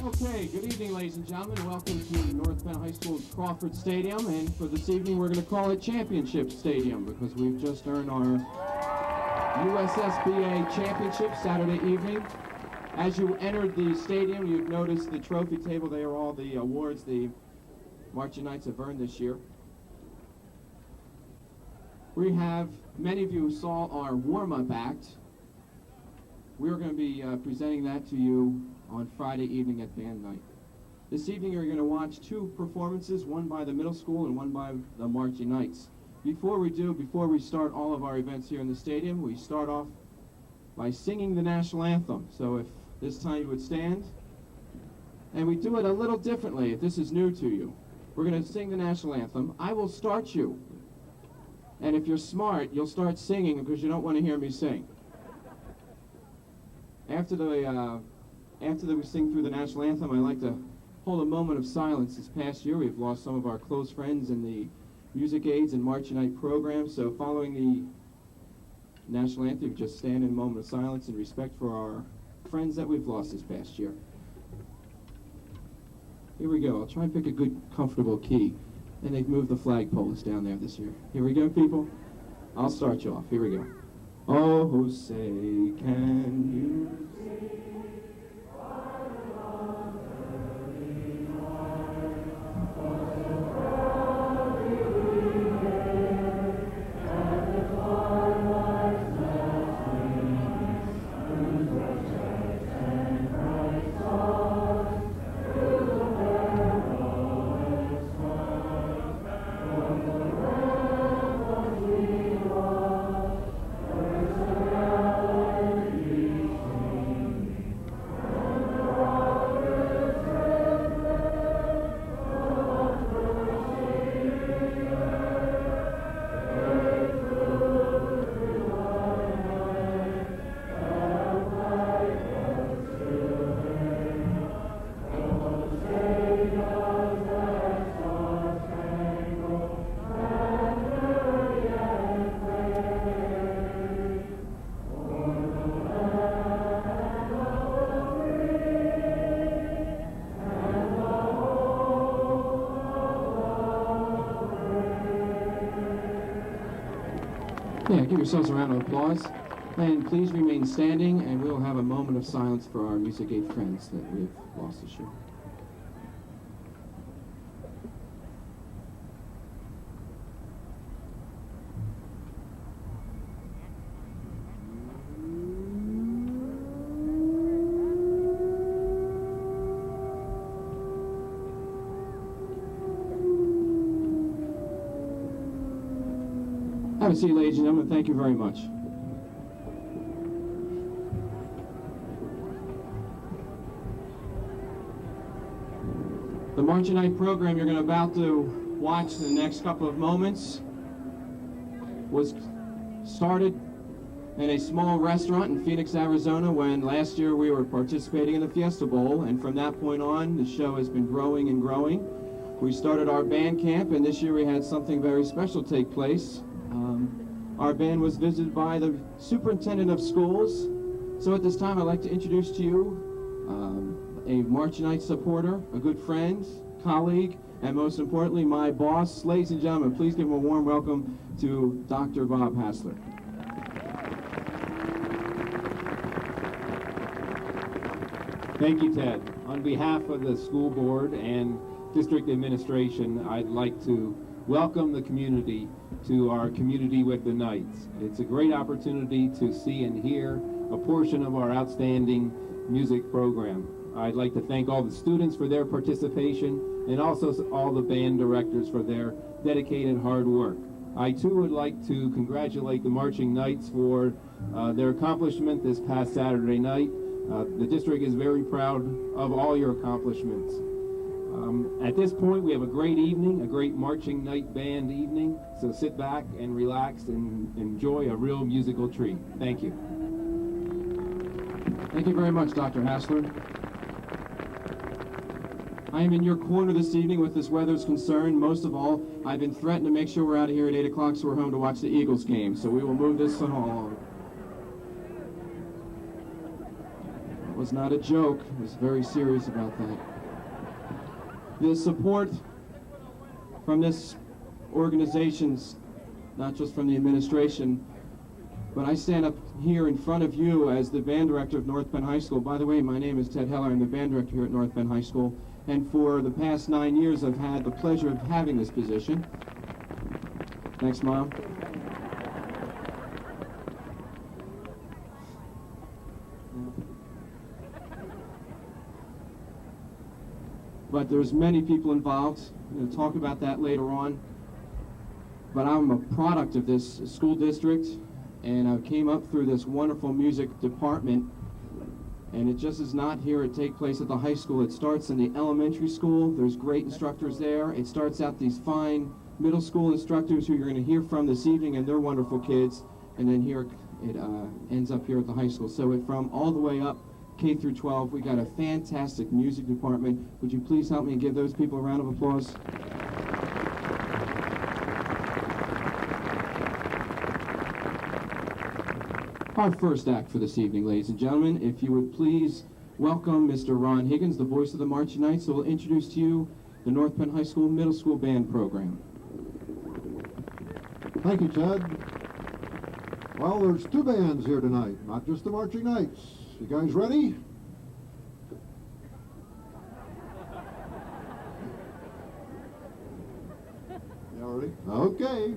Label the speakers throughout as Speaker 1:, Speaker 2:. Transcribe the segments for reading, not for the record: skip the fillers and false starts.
Speaker 1: Okay, good evening, ladies and gentlemen. Welcome to North Bend High School's Crawford Stadium. And for this evening, we're going to call it Championship Stadium because we've just earned our USSBA Championship Saturday evening. As you entered the stadium, you've noticed the trophy table. They are all the awards the Marching Knights have earned this year. We have, many of you who saw our warm-up act. We're going to be presenting that to you on Friday evening at band night. This evening you're going to watch two performances, one by the middle school and one by the Marching Knights. Before we start all of our events here in the stadium, we start off by singing the national anthem. So if this time you would stand, and we do it a little differently if this is new to you. We're going to sing the national anthem. I will start you, and if you're smart, you'll start singing because you don't want to hear me sing. After we sing through the national anthem, I'd like to hold a moment of silence. This past year, we've lost some of our close friends in the music aids and Marching Night program. So following the national anthem, just stand in a moment of silence in respect for our friends that we've lost this past year. Here we go. I'll try and pick a good, comfortable key. And they've moved the flagpoles down there this year. Here we go, people. I'll start you off. Here we go. Oh, say, can you see? Yeah, give yourselves a round of applause. And please remain standing, and we'll have a moment of silence for our music aid friends that we've lost this year. Have a seat, ladies and gentlemen. Thank you very much. The Marching Night program you're about to watch in the next couple of moments was started in a small restaurant in Phoenix, Arizona, when last year we were participating in the Fiesta Bowl, and from that point on, the show has been growing and growing. We started our band camp, and this year we had something very special take place. Our band was visited by the superintendent of schools. So at this time, I'd like to introduce to you a Marching Night supporter, a good friend, colleague, and most importantly, my boss. Ladies and gentlemen, please give him a warm welcome to Dr. Bob Hassler.
Speaker 2: Thank you, Ted. On behalf of the school board and district administration, I'd like to welcome the community to our Community with the Knights. It's a great opportunity to see and hear a portion of our outstanding music program. I'd like to thank all the students for their participation and also all the band directors for their dedicated hard work. I too would like to congratulate the Marching Knights for their accomplishment this past Saturday night. The district is very proud of all your accomplishments. At this point, we have a great evening, a great Marching Night Band evening, so sit back and relax and enjoy a real musical treat. Thank you.
Speaker 1: Thank you very much, Dr. Hassler. I am in your corner this evening with this weather's concerned. Most of all, I've been threatened to make sure we're out of here at 8 o'clock so we're home to watch the Eagles game, so we will move this along. was not a joke. I was very serious about that. The support from this organization's not just from the administration, but I stand up here in front of you as the band director of North Penn High School. By the way, my name is Ted Heller. I'm the band director here at North Penn High School. And for the past 9 years, I've had the pleasure of having this position. Thanks, Mom. But there's many people involved. I'm going to talk about that later on. But I'm a product of this school district, and I came up through this wonderful music department, and it just is not here. It takes place at the high school. It starts in the elementary school. There's great instructors there. It starts out these fine middle school instructors who you're going to hear from this evening, and they're wonderful kids, and then here it ends up here at the high school. So from all the way up, K through 12, we got a fantastic music department. Would you please help me and give those people a round of applause? Our first act for this evening, ladies and gentlemen, if you would please welcome Mr. Ron Higgins, the voice of the Marching Knights, who will introduce to you the North Penn High School Middle School Band Program.
Speaker 3: Thank you, Ted. Well, there's two bands here tonight, not just the Marching Knights. You guys ready? You ready? Okay.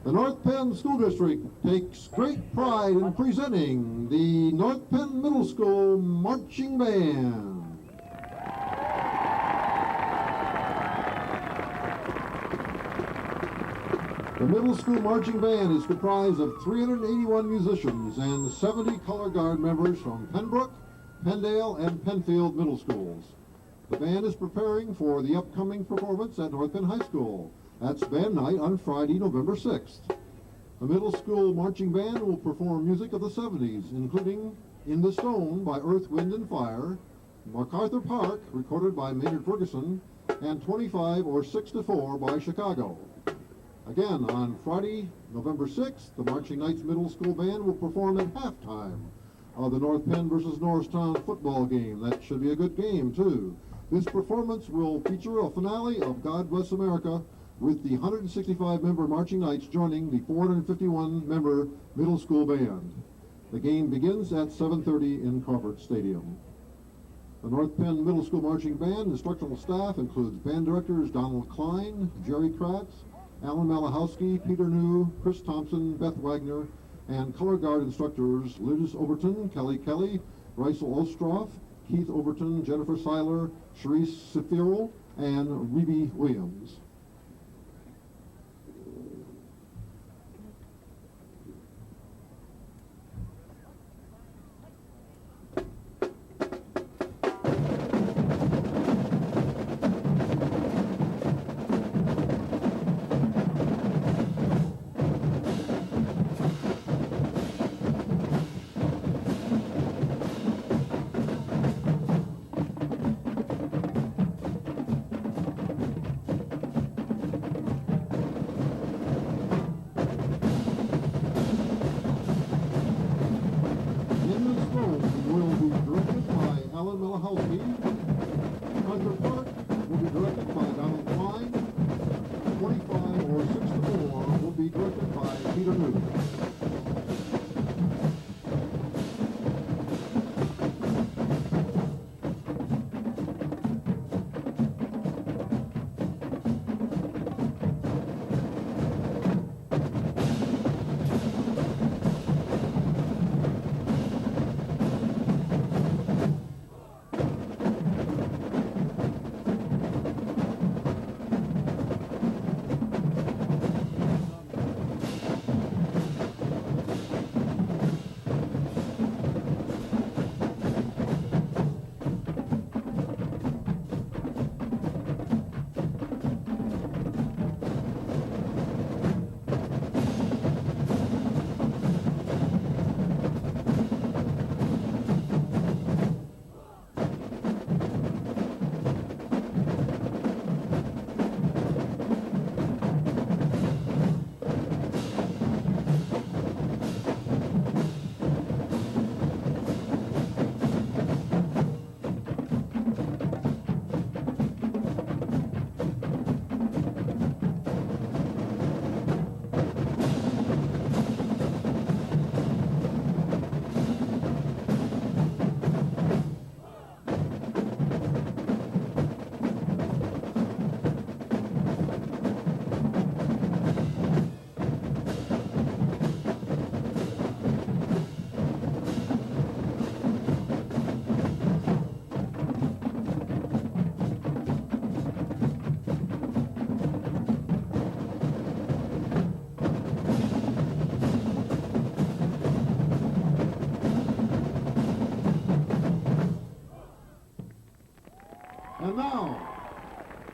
Speaker 3: The North Penn School District takes great pride in presenting the North Penn Middle School Marching Band. The Middle School Marching Band is comprised of 381 musicians and 70 color guard members from Pembroke, Pendale, and Penfield Middle Schools. The band is preparing for the upcoming performance at North Penn High School. That's band night on Friday, November 6th. The Middle School Marching Band will perform music of the 70s, including In the Stone by Earth, Wind, and Fire, MacArthur Park, recorded by Maynard Ferguson, and 25 or 6 to 4 by Chicago. Again, on Friday, November 6th, the Marching Knights Middle School Band will perform at halftime of the North Penn versus Norristown football game. That should be a good game, too. This performance will feature a finale of God Bless America, with the 165-member Marching Knights joining the 451-member Middle School Band. The game begins at 7:30 in Crawford Stadium. The North Penn Middle School Marching Band instructional staff includes band directors Donald Klein, Jerry Kratz, Alan Malachowski, Peter New, Chris Thompson, Beth Wagner, and color guard instructors Liz Overton, Kelly Kelly, Reisel Ostroff, Keith Overton, Jennifer Seiler, Sharice Sefirel, and Rebe Williams.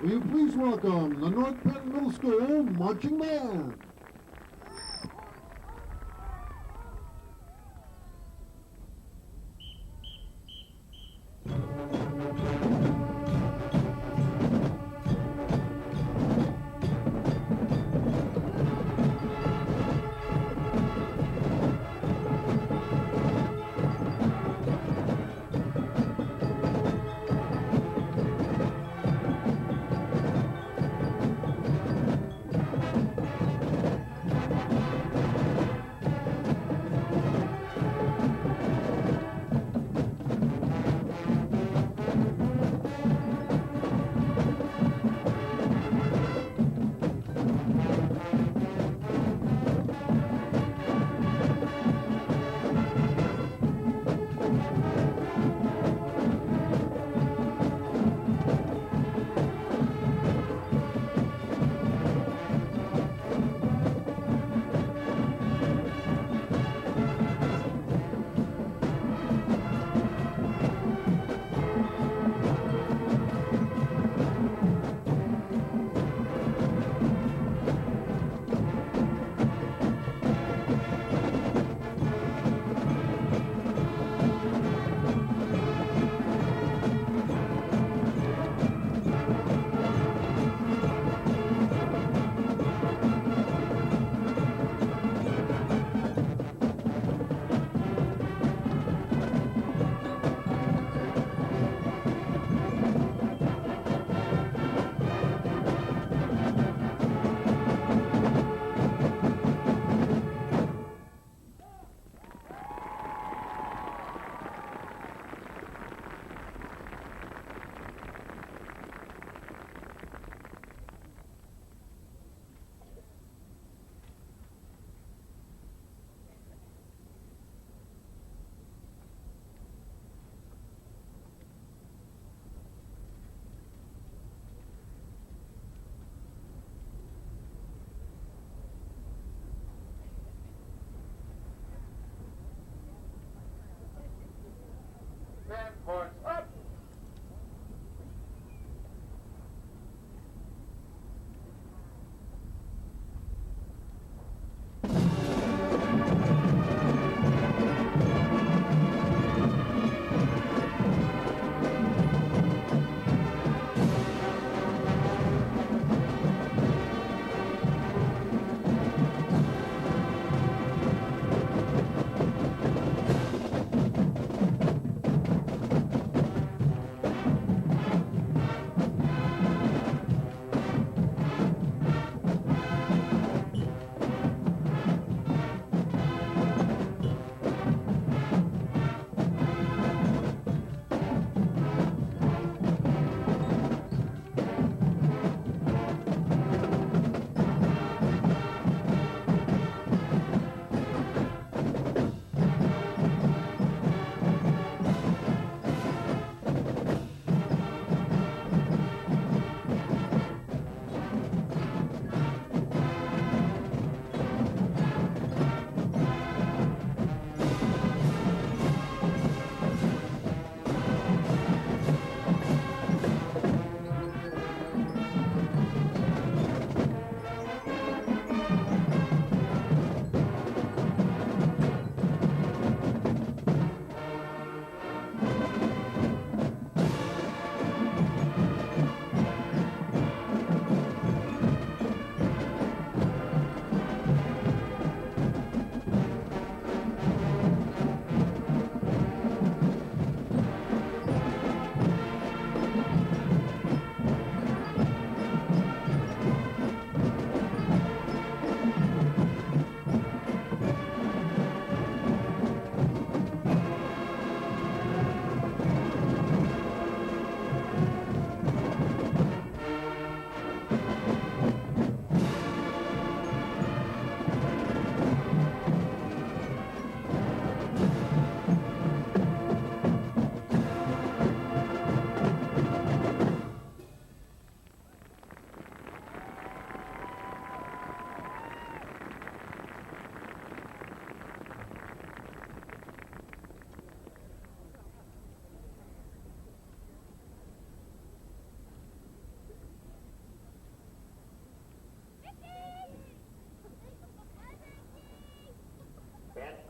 Speaker 3: Will you please welcome the North Penn Middle School Marching Band?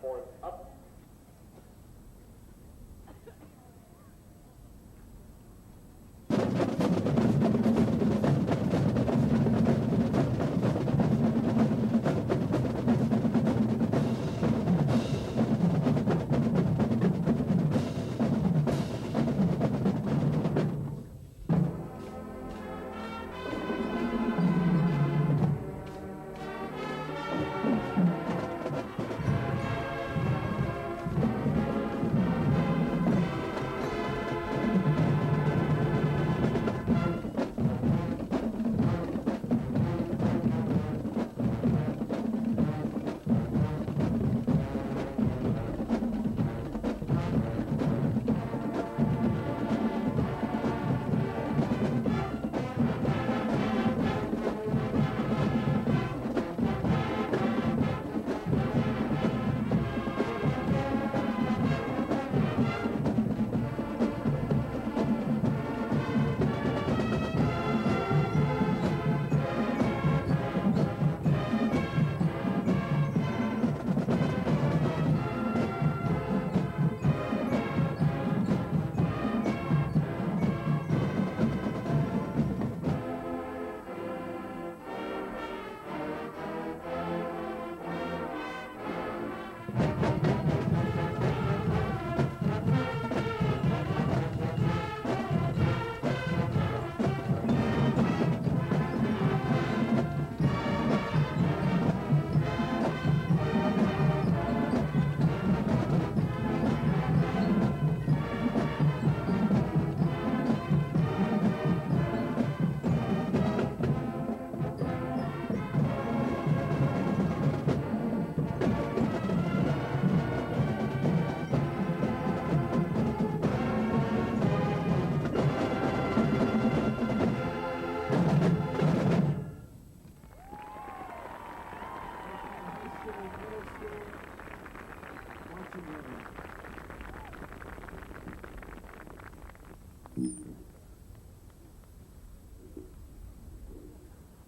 Speaker 4: platform up.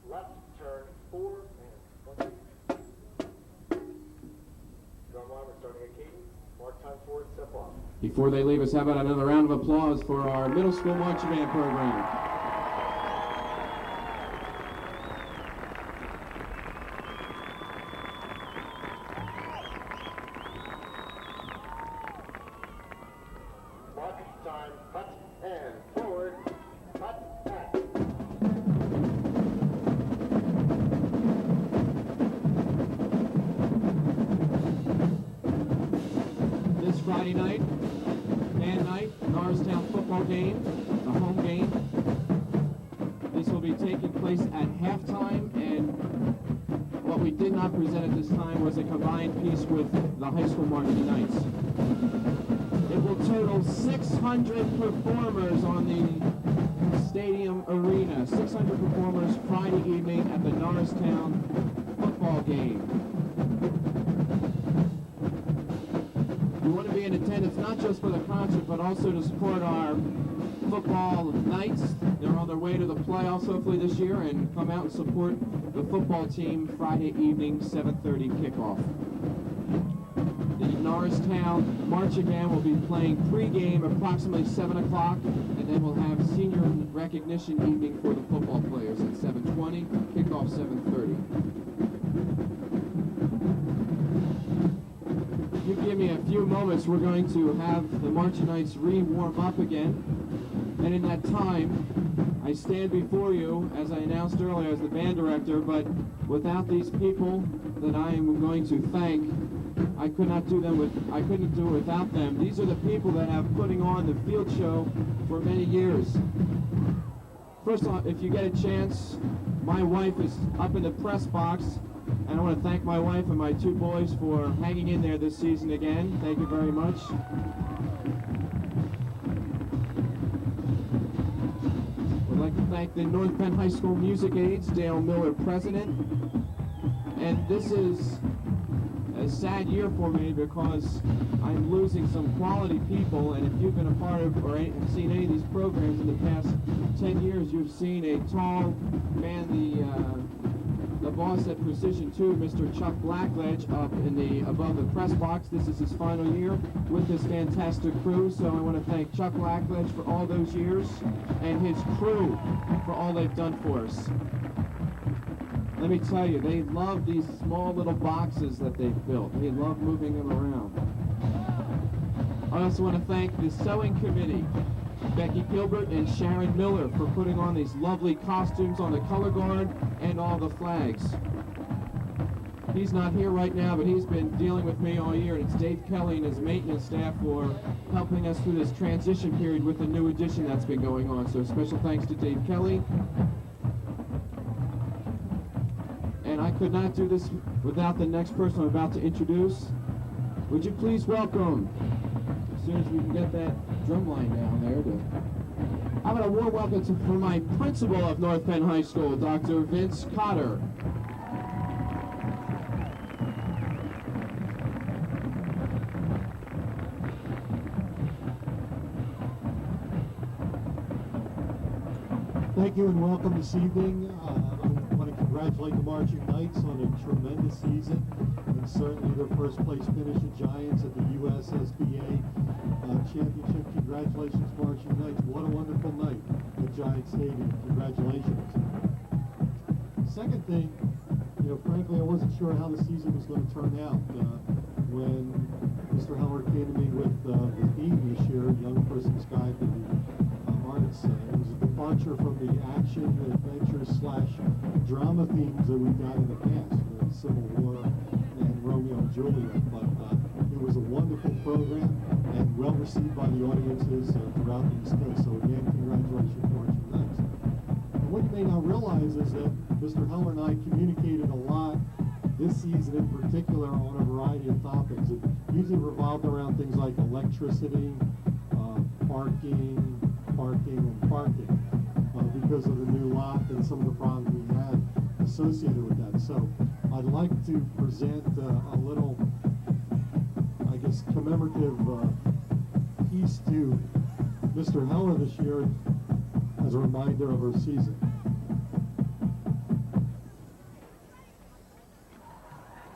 Speaker 4: Left turn 4 and 20. Drum line, we're starting at cadence. Mark time forward, step off.
Speaker 1: Before they leave us, how about another round of applause for our middle school marching band program?
Speaker 4: Mark time, cut and forward, cut back.
Speaker 1: This Friday night, band night, Norristown football game, the home game. This will be taking place at halftime, and what we did not present at this time was a combined piece with the high school marching knights. It will total 600 performers on the stadium arena. 600 performers Friday evening at the Norristown football game. We want to be in attendance not just for the concert, but also to support our football Knights. They're on their way to the playoffs hopefully this year, and come out and support the football team Friday evening, 7:30 kickoff. The Norristown Marching Band will be playing pregame approximately 7 o'clock, and then we'll have senior recognition evening for the football players at 7:20, kickoff 7:30. If you give me a few moments, we're going to have the Marching Knights re-warm up again. And in that time, I stand before you, as I announced earlier, as the band director, but without these people that I am going to thank, I couldn't do it without them. These are the people that have putting on the field show for many years. First of all, if you get a chance, my wife is up in the press box, and I want to thank my wife and my two boys for hanging in there this season again. Thank you very much. I'd like to thank the North Penn High School music aides, Dale Miller, president. And this is a sad year for me because I'm losing some quality people, and if you've been a part of or have seen any of these programs in the past 10 years, you've seen a tall man, the the boss at Precision 2, Mr. Chuck Blackledge, up in the above the press box. This is his final year with this fantastic crew, so I want to thank Chuck Blackledge for all those years and his crew for all they've done for us. Let me tell you, they love these small little boxes that they've built. They love moving them around. I also want to thank the sewing committee, Becky Gilbert and Sharon Miller, for putting on these lovely costumes on the color guard and all the flags. He's not here right now, but he's been dealing with me all year, and it's Dave Kelly and his maintenance staff for helping us through this transition period with the new addition that's been going on. So special thanks to Dave Kelly. And I could not do this without the next person I'm about to introduce. Would you please welcome, as soon as we can get that drum line down there, how about a warm welcome for my principal of North Penn High School, Dr. Vince Cotter.
Speaker 3: Thank you and welcome this evening. I want to congratulate the Marching Knights on a tremendous season and certainly their first place finish at Giants at the USSBA Championship. Congratulations, Marching Knights. What a wonderful night at Giant Stadium. Congratulations. Second thing, frankly, I wasn't sure how the season was going to turn out. When Mr. Heller came to me with the theme this year, Young Person's Guide to the Arts, it was a departure from the action, adventure / drama themes that we've got in the past, Civil War and Romeo and Juliet. But it was a wonderful program and well received by the audiences throughout the East Coast. So again, congratulations, Marching Knights. And what you may not realize is that Mr. Heller and I communicated a lot this season in particular on a variety of topics. It usually revolved around things like electricity, parking, because of the new lot and some of the problems we had associated with that. So I'd like to present a little, I guess, commemorative piece to Mr. Heller this year as a reminder of our season.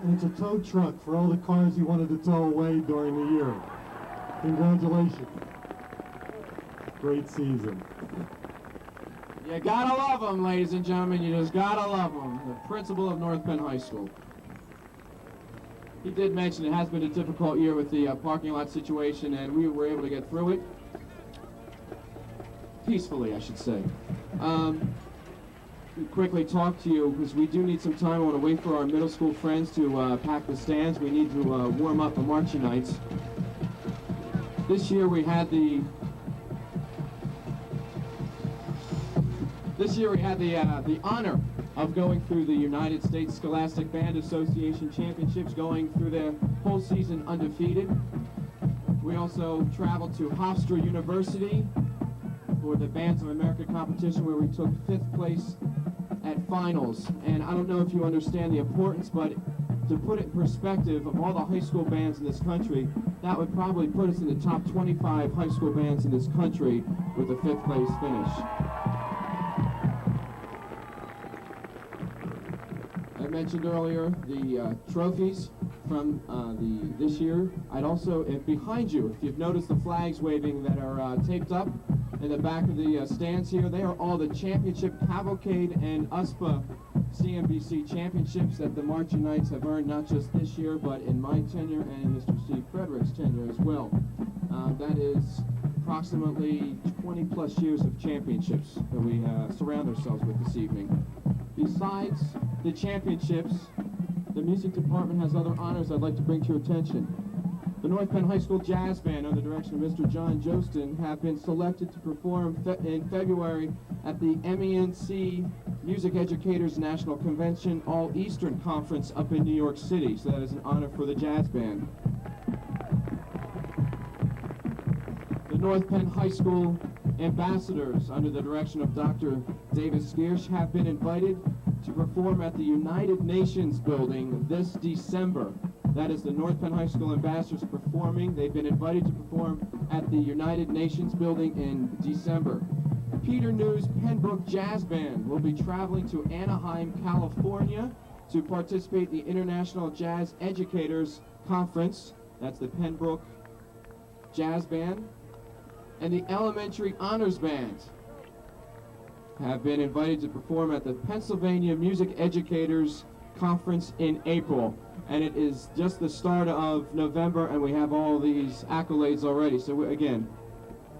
Speaker 3: And it's a tow truck for all the cars you wanted to tow away during the year. Congratulations. Great season.
Speaker 1: You gotta love them, ladies and gentlemen. You just gotta love them. The principal of North Penn High School. He did mention it has been a difficult year with the parking lot situation, and we were able to get through it. Peacefully, I should say. Quickly talk to you, because we do need some time. I want to wait for our middle school friends to pack the stands. We need to warm up the Marching Knights. This year we had the honor of going through the United States Scholastic Band Association Championships, going through the whole season undefeated. We also traveled to Hofstra University for the Bands of America competition, where we took 5th place at finals. And I don't know if you understand the importance, but to put it in perspective, of all the high school bands in this country, that would probably put us in the top 25 high school bands in this country with a 5th place finish. I mentioned earlier the trophies from this year. I'd also, behind you, if you've noticed the flags waving that are taped up in the back of the stands here, they are all the championship cavalcade and USPA CNBC championships that the Marching Knights have earned, not just this year, but in my tenure and Mr. Steve Frederick's tenure as well. That is approximately 20 plus years of championships that we surround ourselves with this evening. Besides the championships, the music department has other honors I'd like to bring to your attention. The North Penn High School Jazz Band, under the direction of Mr. John Jostin, have been selected to perform in February at the MENC Music Educators National Convention All-Eastern Conference up in New York City. So that is an honor for the Jazz Band. The North Penn High School ambassadors, under the direction of Dr. David Skirsch, have been invited to perform at the United Nations building this December. That is the North Penn High School ambassadors performing. They've been invited to perform at the United Nations building in December. Peter News Pembroke Jazz Band will be traveling to Anaheim, California to participate in the International Jazz Educators Conference. That's the Pembroke Jazz Band. And the Elementary Honors Band have been invited to perform at the Pennsylvania Music Educators Conference in April. And it is just the start of November, and we have all these accolades already. So again,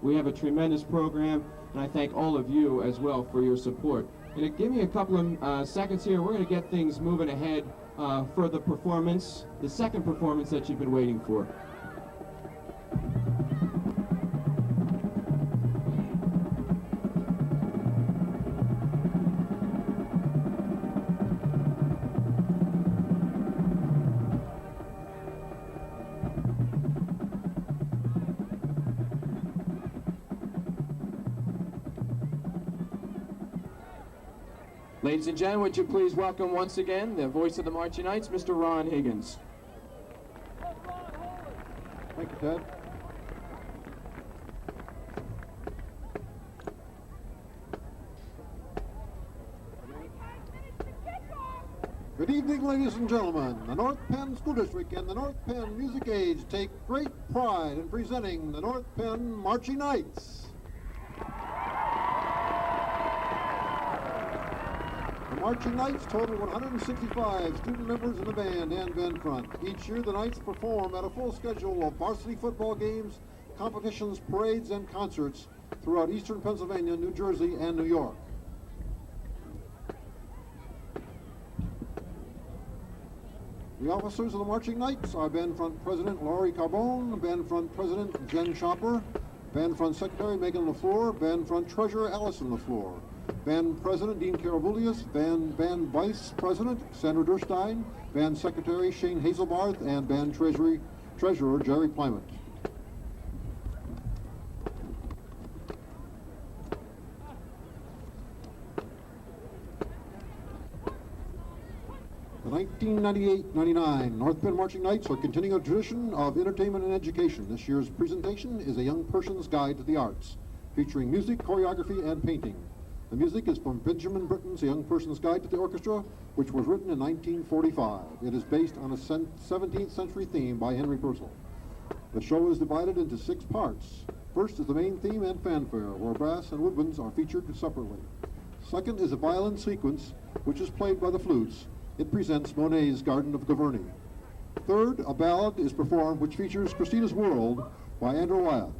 Speaker 1: we have a tremendous program, and I thank all of you as well for your support. And give me a couple of seconds here. We're going to get things moving ahead for the performance, the second performance that you've been waiting for. Ladies and gentlemen, would you please welcome once again the voice of the Marching Knights, Mr. Ron Higgins.
Speaker 3: Thank you, Ted. Good evening, ladies and gentlemen. The North Penn School District and the North Penn Music Aids take great pride in presenting the North Penn Marching Knights. The Marching Knights total 165 student members in the band and band front. Each year, the Knights perform at a full schedule of varsity football games, competitions, parades, and concerts throughout eastern Pennsylvania, New Jersey, and New York. The officers of the Marching Knights are Band Front President Laurie Carbone, Band Front President Jen Chopper, Band Front Secretary Megan LaFleur, Band Front Treasurer Allison LaFleur, Band President Dean Karabulius, Band Vice President Sandra Durstein, Band Secretary Shane Hazelbarth, and Band Treasurer Jerry Plymouth. The 1998-99 North Penn Marching Knights are continuing a tradition of entertainment and education. This year's presentation is a young person's guide to the arts, featuring music, choreography, and painting. The music is from Benjamin Britten's A Young Person's Guide to the Orchestra, which was written in 1945. It is based on a 17th century theme by Henry Purcell. The show is divided into 6 parts. First is the main theme and fanfare, where brass and woodwinds are featured separately. Second is a violin sequence, which is played by the flutes. It presents Monet's Garden of Giverny. Third, a ballad is performed which features Christina's World by Andrew Wyeth.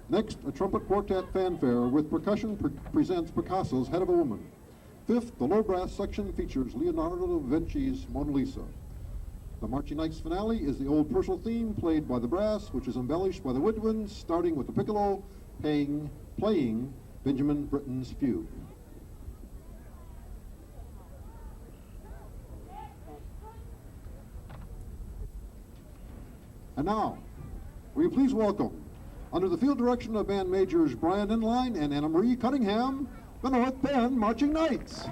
Speaker 3: Next, a trumpet quartet fanfare with percussion presents Picasso's Head of a Woman. Fifth, the low brass section features Leonardo da Vinci's Mona Lisa. The Marching Knights finale is the old Purcell theme played by the brass, which is embellished by the woodwinds, starting with the piccolo playing Benjamin Britten's fugue. And now, will you please welcome, under the field direction of band majors Brian Inline and Anna Marie Cunningham, the North Penn Marching Knights.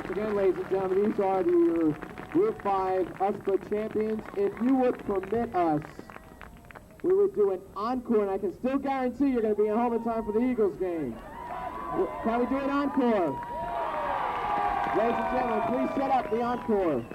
Speaker 5: Again, ladies and gentlemen, these are your Group 5 USPA champions. If you would permit us, we would do an encore, and I can still guarantee you're going to be at home in time for the Eagles game. Can we do an encore? Ladies and gentlemen, please set up the encore.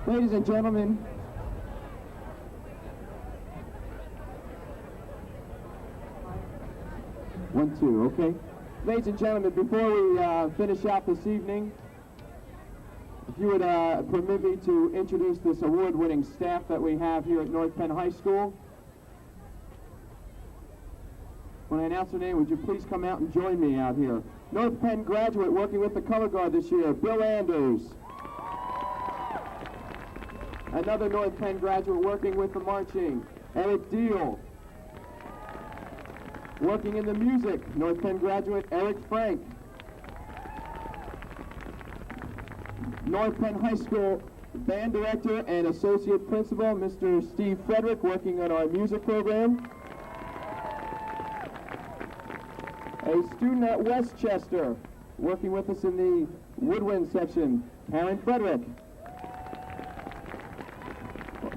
Speaker 5: Ladies and gentlemen, one, two, okay. Ladies and gentlemen, before we finish out this evening, if you would permit me to introduce this award-winning staff that we have here at North Penn High School. When I announce your name, would you please come out and join me out here? North Penn graduate working with the color guard this year, Bill Anders. Another North Penn graduate working with the marching, Eric Deal. Working in the music, North Penn graduate, Eric Frank. North Penn High School band director and associate principal, Mr. Steve Frederick, working on our music program. A student at Westchester, working with us in the woodwind section, Karen Frederick.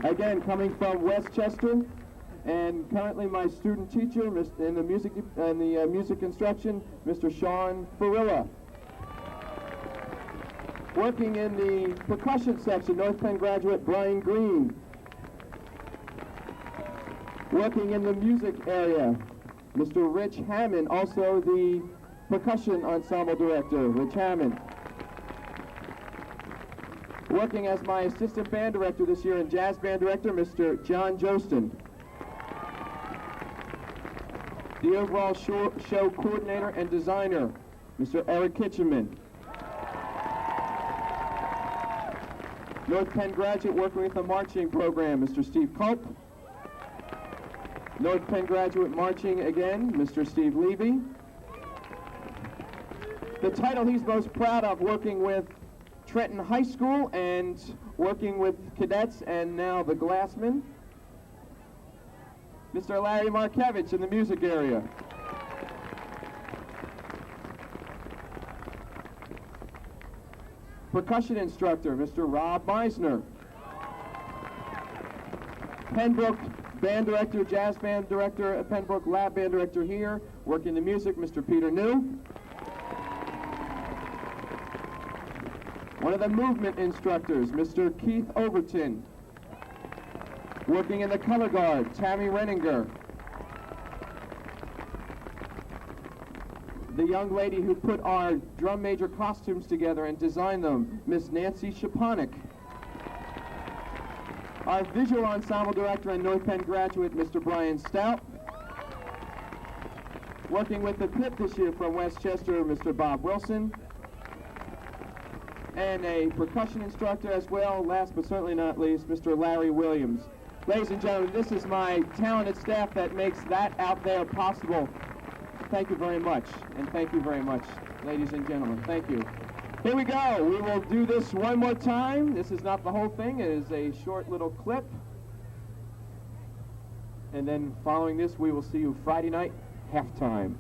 Speaker 5: Again, coming from Westchester, and currently my student teacher in the music instruction, Mr. Sean Farilla. Working in the percussion section, North Penn graduate Brian Green. Working in the music area, Mr. Rich Hammond, also the percussion ensemble director, Rich Hammond. Working as my assistant band director this year and jazz band director, Mr. John Jostin. The overall show coordinator and designer, Mr. Eric Kitchenman. North Penn graduate working with the marching program, Mr. Steve Culp. North Penn graduate marching again, Mr. Steve Levy. The title he's most proud of, working with Trenton High School and working with cadets and now the Glassmen, Mr. Larry Markevich in the music area. Percussion instructor, Mr. Rob Meisner. Pembroke band director, jazz band director, Pembroke lab band director here, working the music, Mr. Peter New. One of the movement instructors, Mr. Keith Overton. Working in the color guard, Tammy Renninger. The young lady who put our drum major costumes together and designed them, Miss Nancy Shaponik. Our visual ensemble director and North Penn graduate, Mr. Brian Stout. Working with the pit this year from Westchester, Mr. Bob Wilson. And a percussion instructor as well, last but certainly not least, Mr. Larry Williams. Ladies and gentlemen, this is my talented staff that makes that out there possible. Thank you very much, and thank you very much, ladies and gentlemen. Thank you. Here we go. We will do this one more time. This is not the whole thing. It is a short little clip. And then following this, we will see you Friday night, halftime.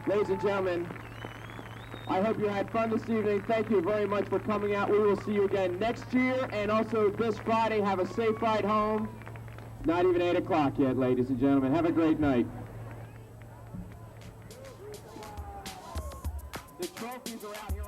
Speaker 5: Ladies and gentlemen, I hope you had fun this evening. Thank you very much for coming out. We will see you again next year, and also this Friday. Have a safe ride home. It's not even 8 o'clock yet, ladies and gentlemen. Have a great night. The trophies are out here.